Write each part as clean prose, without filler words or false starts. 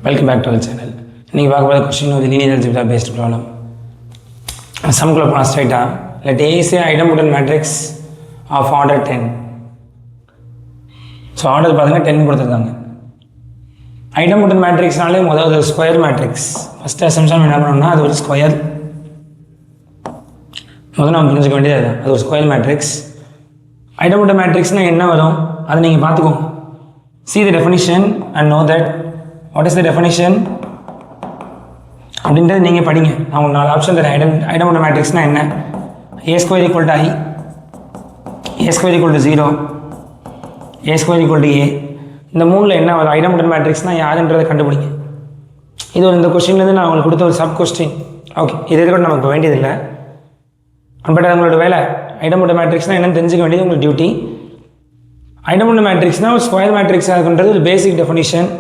Welcome back to our channel. இன்னைக்கு பார்க்க போகிற கொஸ்டின் ஒரு லீனியர் அல்ஜிப்ரா பேஸ்ட் ப்ராப்ளம். சம்குள்ள போனால் ஸ்ட்ரைட்டாக let A is a idempotent matrix of order 10. So order பார்த்தீங்கன்னா 10 கொடுத்துருக்காங்க. ஐடம்போட்டன்ட் மேட்ரிக்ஸ்னாலே முதல் ஒரு ஸ்கொயர் மேட்ரிக்ஸ். ஃபஸ்ட் அசம்ஷன் என்ன பண்ணோம்னா அது ஒரு ஸ்கொயர். முதல்ல நம்ம புரிஞ்சுக்க வேண்டியது அதுதான், அது ஒரு ஸ்கொயர் மேட்ரிக்ஸ். ஐடம்போட்டன்ட் மேட்ரிக்ஸ்னால் என்ன வரும் அதை நீங்கள் பார்த்துக்கோங்க. See the definition and know that what is the definition அப்படின்றது நீங்கள் படிங்க. நான் உங்களுக்கு 4 ஆப்ஷன் தரேன். ஐடம்போட்டன்ட் மேட்ரிக்ஸ்னால் என்ன? A square equal to I, A square equal to 0, A square equal to A. இந்த மூணில் என்ன வரும்? ஐடம்போட்டன்ட் மேட்ரிக்ஸ்னால் யாருன்றதை கண்டுபிடிங்க. இது ஒரு இந்த கொஸ்டின்லேருந்து நான் உங்களுக்கு கொடுத்த ஒரு சப் கொஸ்டின். ஓகே, இது கூட நமக்கு வேண்டியதில்லை, பட் அது உங்களோட வேலை. ஐடம்போட்டன்ட் மேட்ரிக்ஸ்னால் என்னென்னு தெரிஞ்சுக்க வேண்டியது உங்களுக்கு டியூட்டி. ஐடம்போட்டன்ட் மேட்ரிக்ஸ்னால் ஒரு ஸ்கொயர் மேட்ரிக்ஸாக இருக்குன்றது ஒரு பேசிக் டெஃபினிஷன்.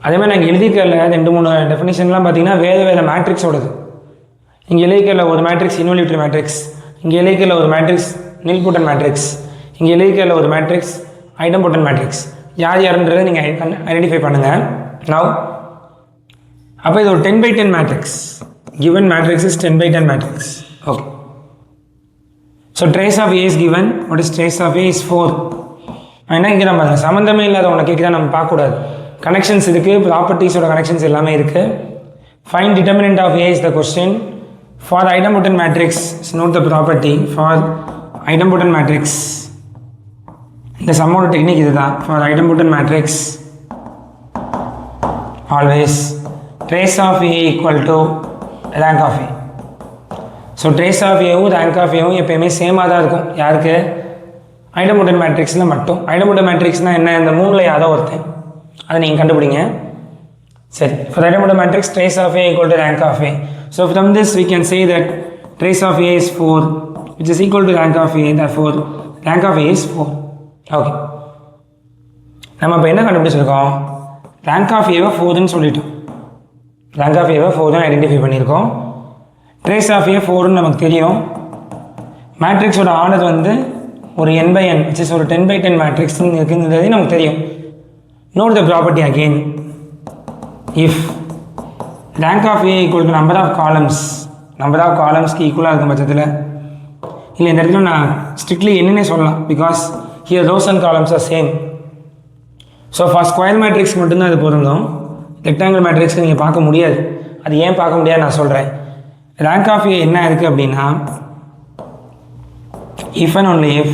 அதேமாதிரி நாங்கள் எழுதிக்கல 2-3 டெஃபினிஷன்லாம் பார்த்தீங்கன்னா வேறு மேட்ரிக்ஸோடது. இங்கே எழுதிக்கல ஒரு மேட்ரிக்ஸ் இன்வெலியூட்டரி மேட்ரிக்ஸ், இங்கே எழுதிக்கல ஒரு மேட்ரிக்ஸ் நில்போட்டன்ட் மேட்ரிக்ஸ், இங்கே எழுதிக்கல ஒரு மேட்ரிக்ஸ் ஐடம்போட்டன்ட் மேட்ரிக்ஸ். யார் யாருன்றதை நீங்கள் ஐடென்டிஃபை பண்ணுங்கள். நவ் அப்போ இது ஒரு 10/10 matrix. given matrix is 10/10 matrix. Okay. So trace of A is given. What is trace of A is 4. என்ன கேட்குறேன் பாருங்க, சம்மந்தமே இல்லாத உனக்கு கேட்குறா நம்ம பார்க்கக்கூடாது. கனெக்ஷன்ஸ் இருக்குது, ப்ராப்பர்ட்டிஸோட கனெக்ஷன்ஸ் எல்லாமே இருக்குது. Find determinant of A is the question. For the idempotent matrix, note the property. For idempotent matrix, இந்த சம்மோட டெக்னிக் இதுதான். For idempotent matrix, always trace of A equal to rank of A. So trace of ஏவும் rank of ஏவும் எப்போயுமே சேமாக தான் இருக்கும். யாருக்கு? ஐடம்போட்டன்ட் மேட்ரிக்ஸில் மட்டும். ஐடம்போட்டன்ட் மேட்ரிக்ஸ்னால் என்ன? இந்த மூணில் யாரோ ஒருத்தன், அதை நீங்கள் கண்டுபிடிங்க. சரி, for idempotent matrix trace of A equal to rank of A. So from this we can say that trace of A is 4 which is equal to rank of A, therefore rank of A is 4. Okay, நம்ம இப்போ என்ன கண்டுபிடிச்சிருக்கோம்? Rank of ஏவை 4ன்னு சொல்லிட்டோம். Rank of ஏவை 4 identify பண்ணியிருக்கோம். Trace of ஏ 4ன்னு நமக்கு தெரியும். மேட்ரிக்ஸோட ஆர்டர் வந்து ஒரு n/n which is ஒரு 10/10 மேட்ரிக்ஸ் இருக்குங்கிறது நமக்கு தெரியும். Note the property again. If rank of A equal to number of காலம்ஸ்க்கு ஈக்குவலாக இருக்கும் பட்சத்தில், இல்லை இந்த இடத்துல நான் ஸ்ட்ரிக்ட்லி என்னன்னே சொல்லலாம், because here rose and columns R same. So for square matrix மட்டும்தான் அது பொருந்தும். ரெக்டாங்கிள் மேட்ரிக்ஸ்க்கு நீங்கள் பார்க்க முடியாது. அது ஏன் பார்க்க முடியாது நான் சொல்கிறேன். ரேங்க் ஆஃப் ஏ என்ன இருக்குது அப்படின்னா, if and only if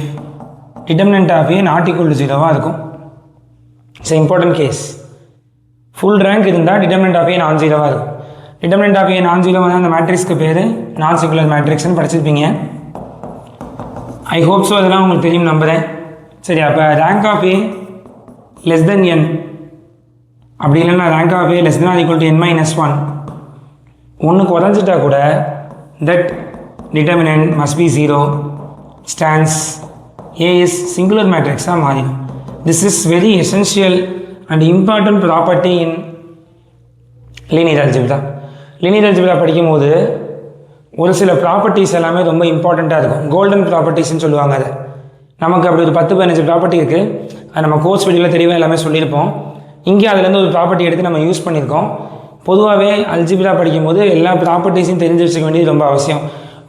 determinant of A not equal to 0வாக இருக்கும். It's important case. Full rank இருந்தால் டிட்டர்மினன்ட் ஆஃப் ஏ நான் 0வாக இருக்கும். டிட்டர்மினன்ட் ஆஃப் ஏ நான் 0வாக தான் அந்த மேட்ரிக்ஸ்க்கு பேர் நான் சிங்குலர் மேட்ரிக்ஸ்னு படிச்சிருப்பீங்க. ஐ ஹோப் ஸோ, அதெல்லாம் உங்களுக்கு தெரியும் நம்புகிறேன். சரி, அப்போ rank of A less than n, அப்படி இல்லைன்னா rank of A less than or equal to n-1 ஒன்று குறைஞ்சிட்டா கூட that determinant must be 0 stands A is singular மேட்ரிக்ஸாக மாறிடும். This is very essential and important property in linear algebra. Linear algebra படிக்கும்போது ஒரு சில ப்ராப்பர்ட்டிஸ் எல்லாமே ரொம்ப இம்பார்ட்டண்ட்டாக இருக்கும். கோல்டன் ப்ராப்பர்ட்டிஸ்ன்னு சொல்லுவாங்க. அதை நமக்கு அப்படி ஒரு 10-15 ப்ராப்பர்ட்டி இருக்குது. அது நம்ம கோர்ஸ் வீடியோவில் தெளிவாக எல்லாமே சொல்லியிருப்போம். இங்கே அதுலேருந்து ஒரு ப்ராப்பர்ட்டி எடுத்து நம்ம யூஸ் பண்ணியிருக்கோம். பொதுவாகவே அல்ஜிப்ரா படிக்கும்போது எல்லா ப்ராப்பர்ட்டிஸையும் தெரிஞ்சு வச்சுக்க வேண்டியது ரொம்ப அவசியம்.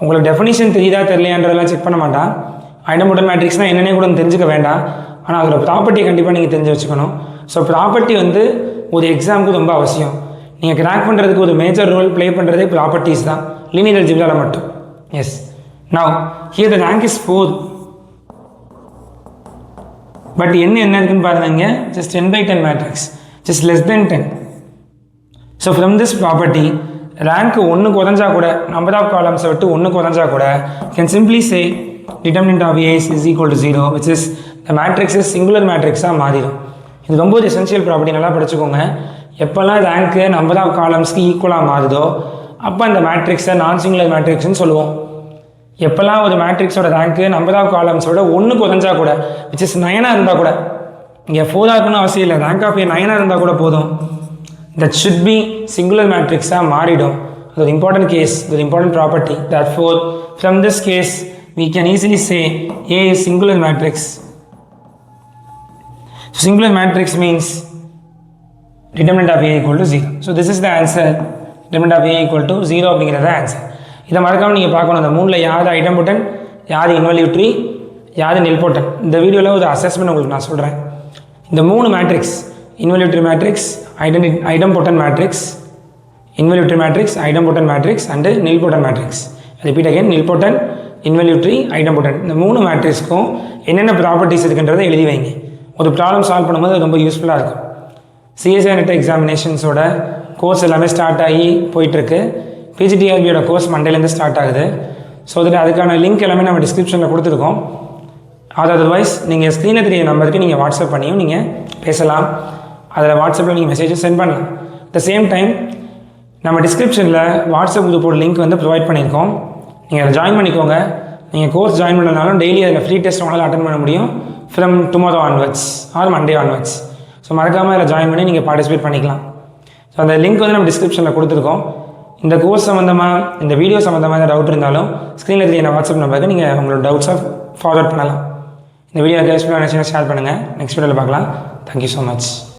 உங்களுக்கு டெஃபினிஷன் தெரியுதா தெரியலையான்றதெல்லாம் செக் பண்ண மாட்டான். ஐடம்போட்டன்ட் மேட்ரிக்ஸ்னால் என்னென்ன கூட தெரிஞ்சுக்க வேண்டாம், ஆனால் அதோட ப்ராப்பர்ட்டியை கண்டிப்பாக நீங்கள் தெரிஞ்சு வச்சுக்கணும். ஸோ ப்ராப்பர்ட்டி வந்து ஒரு எக்ஸாமுக்கு ரொம்ப அவசியம். நீங்கள் கிராக் பண்ணுறதுக்கு ஒரு மேஜர் ரோல் ப்ளே பண்ணுறதே ப்ராப்பர்ட்டிஸ் தான், லீனியர் அல்ஜிப்ராவில் மட்டும். Yes, now here the rank is 4. But என்ன இருக்குன்னு பாருங்க, just 10/10 matrix, just less than 10. So from this property rank 1 குறைஞ்சா கூட, நம்பர் ஆஃப் காலம்ஸை விட்டு 1 குறைஞ்சா கூட, can simply say determinant of A is equal to 0 which is the matrix is singular மேட்ரிக்ஸாக மாறிடும். இது ரொம்ப ஒரு எசென்ஷியல் ப்ராப்பர்ட்டி, நல்லா படிச்சுக்கோங்க. எப்போல்லாம் ரேங்க்கு நம்பர் ஆஃப் காலம்ஸ்க்கு ஈக்குவலாக மாறுதோ அப்போ அந்த மேட்ரிக்ஸை நான் சிங்குலர் மேட்ரிக்ஸ்னு சொல்லுவோம். எப்போல்லாம் ஒரு மேட்ரிக்ஸோட ரேங்க்கு நம்பர் ஆஃப் காலம்ஸோட 1 குறைஞ்சா கூட, விச் இஸ் 9ஆக இருந்தால் கூட, இங்கே 4ஆக இருக்கணும்னு அவசியம் இல்லை, ரேங்க் ஆஃப் ஏ 9ஆக இருந்தால் கூட போதும், that should be singular matrix மாறிடும். அது ஒரு important case, ஒரு important property. Therefore from this case we can easily say A is singular matrix. So singular matrix means determinant of A equal to 0. So this is the answer. Determinant of A equal to 0 அப்படிங்கிறத answer. இதை மறக்காமல் நீங்கள் பார்க்கணும். இந்த மூணில் யார் ஐடம்போட்டன், யார் இன்வல்யூட்ரி, யார் நில்போட்டன். இந்த வீடியோவில் ஒரு அசஸ்மெண்ட் உங்களுக்கு நான் சொல்கிறேன். இந்த 3 matrix, involutory matrix, idempotent matrix, involutory matrix, idempotent matrix and nilpotent matrix. Repeat again, nilpotent, involutory, idempotent. இந்த 3 மேட்ரிக்ஸ்க்கும் என்னென்ன ப்ராப்பர்ட்டிஸ் இருக்குன்றதை எழுதி வைங்க. ஒரு ப்ராப்ளம் சால்வ் பண்ணும்போது அது ரொம்ப யூஸ்ஃபுல்லாக இருக்கும். சிஎஸ்ஐ நெட் எக்ஸாமினேஷன்ஸோட கோர்ஸ் எல்லாமே ஸ்டார்ட் ஆகி போயிட்டுருக்கு. பிஜிடிஆர்பியோட கோர்ஸ் மண்டேலேருந்து ஸ்டார்ட் ஆகுது. ஸோ அதில் அதுக்கான லிங்க் எல்லாமே நம்ம டிஸ்கிரிப்ஷனில் கொடுத்துருக்கோம். அதர்வைஸ் நீங்கள் ஸ்க்ரீனில் தெரிய நம்பருக்கு நீங்கள் வாட்ஸ்அப் பண்ணியும் நீங்கள் பேசலாம். அதில் வாட்ஸ்அப்பில் நீங்கள் மெசேஜும் சென்ட் பண்ணலாம். அட் த சேம் டைம் நம்ம டிஸ்கிரிப்ஷனில் வாட்ஸ்அப் குரூப்போட லிங்க் வந்து ப்ரொவைட் பண்ணியிருக்கோம். நீங்கள் அதை ஜாயின் பண்ணிக்கோங்க. நீங்கள் கோர்ஸ் ஜாயின் பண்ணனாலும் டெய்லி அதில் ஃப்ரீ டெஸ்ட் உங்களால் அட்டன் பண்ண முடியும் from tomorrow onwards or Monday onwards. So மறக்காமல் அதில் ஜாயின் பண்ணி நீங்கள் பார்ட்டிசிபேட் பண்ணிக்கலாம். ஸோ அந்த லிங்க் வந்து நம்ம டிஸ்கிரிப்ஷனில் கொடுத்துருக்கோம். இந்த கோர்ஸ் சம்மந்தமாக, இந்த வீடியோ சம்மந்தமாக எதாவது டவுட் இருந்தாலும் ஸ்க்ரீனில் தெரிய வாட்ஸ்அப் நம்பருக்கு நீங்கள் உங்களோட டவுட்ஸை ஃபார்வர்ட் பண்ணலாம். இந்த வீடியோ யூஸ்ஃபுல்லாக நினச்சிங்கன்னா ஷேர் பண்ணுங்கள். நெக்ஸ்ட் வீடியோவில் பார்க்கலாம். Thank you so much.